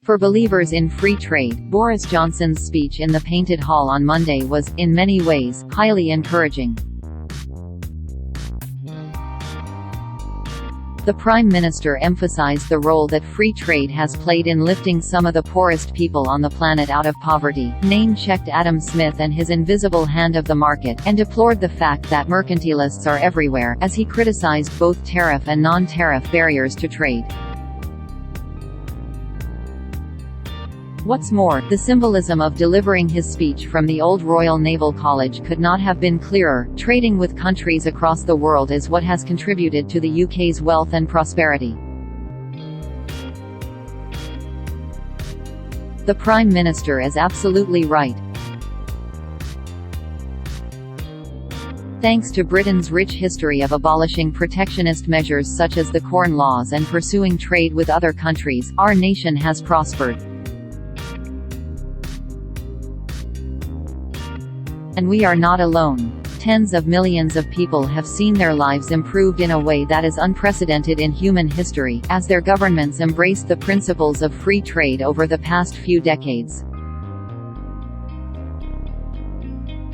For believers in free trade, Boris Johnson's speech in the Painted Hall on Monday was, in many ways, highly encouraging. The Prime Minister emphasized the role that free trade has played in lifting some of the poorest people on the planet out of poverty, name-checked Adam Smith and his invisible hand of the market, and deplored the fact that mercantilists are everywhere, as he criticized both tariff and non-tariff barriers to trade. What's more, the symbolism of delivering his speech from the Old Royal Naval College could not have been clearer. Trading with countries across the world is what has contributed to the UK's wealth and prosperity. The Prime Minister is absolutely right. Thanks to Britain's rich history of abolishing protectionist measures such as the Corn Laws and pursuing trade with other countries, our nation has prospered. And we are not alone. Tens of millions of people have seen their lives improved in a way that is unprecedented in human history, as their governments embraced the principles of free trade over the past few decades.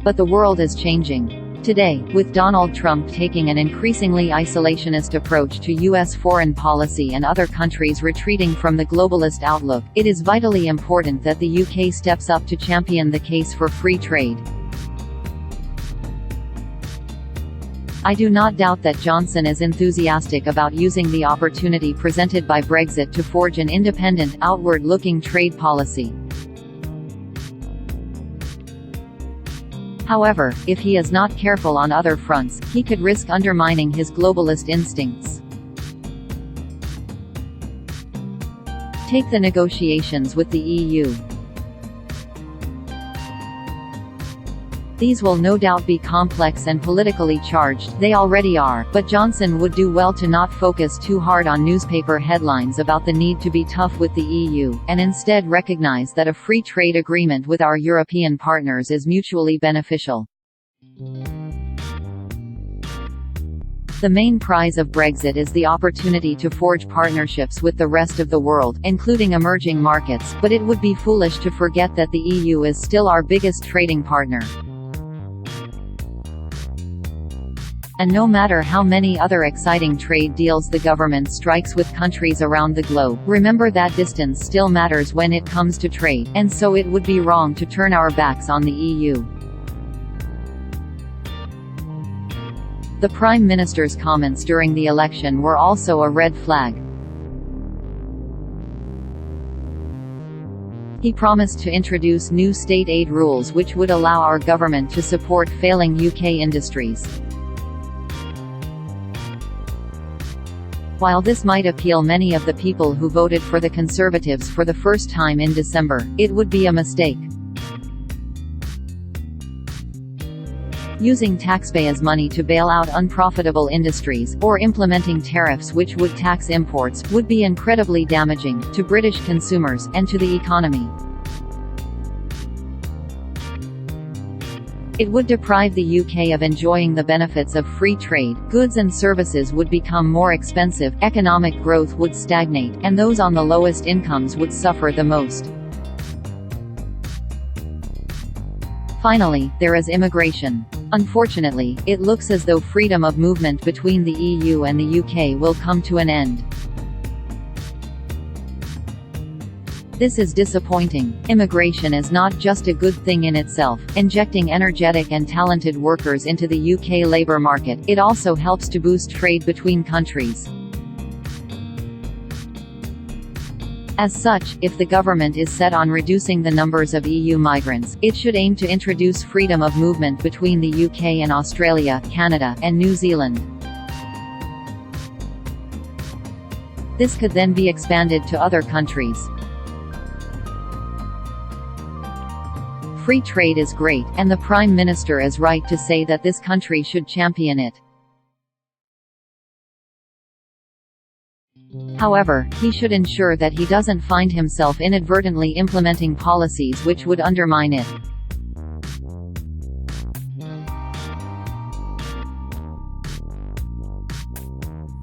But the world is changing. Today, with Donald Trump taking an increasingly isolationist approach to U.S. foreign policy and other countries retreating from the globalist outlook, it is vitally important that the UK steps up to champion the case for free trade. I do not doubt that Johnson is enthusiastic about using the opportunity presented by Brexit to forge an independent, outward-looking trade policy. However, if he is not careful on other fronts, he could risk undermining his globalist instincts. Take the negotiations with the EU. These will no doubt be complex and politically charged, they already are, but Johnson would do well to not focus too hard on newspaper headlines about the need to be tough with the EU, and instead recognize that a free trade agreement with our European partners is mutually beneficial. The main prize of Brexit is the opportunity to forge partnerships with the rest of the world, including emerging markets, but it would be foolish to forget that the EU is still our biggest trading partner. And no matter how many other exciting trade deals the government strikes with countries around the globe, remember that distance still matters when it comes to trade, and so it would be wrong to turn our backs on the EU. The Prime Minister's comments during the election were also a red flag. He promised to introduce new state aid rules which would allow our government to support failing UK industries. While this might appeal many of the people who voted for the Conservatives for the first time in December, it would be a mistake. Using taxpayers' money to bail out unprofitable industries, or implementing tariffs which would tax imports, would be incredibly damaging to British consumers, and to the economy. It would deprive the UK of enjoying the benefits of free trade, goods and services would become more expensive, economic growth would stagnate, and those on the lowest incomes would suffer the most. Finally, there is immigration. Unfortunately, it looks as though freedom of movement between the EU and the UK will come to an end. This is disappointing. Immigration is not just a good thing in itself, injecting energetic and talented workers into the UK labour market, it also helps to boost trade between countries. As such, if the government is set on reducing the numbers of EU migrants, it should aim to introduce freedom of movement between the UK and Australia, Canada, and New Zealand. This could then be expanded to other countries. Free trade is great, and the Prime Minister is right to say that this country should champion it. However, he should ensure that he doesn't find himself inadvertently implementing policies which would undermine it.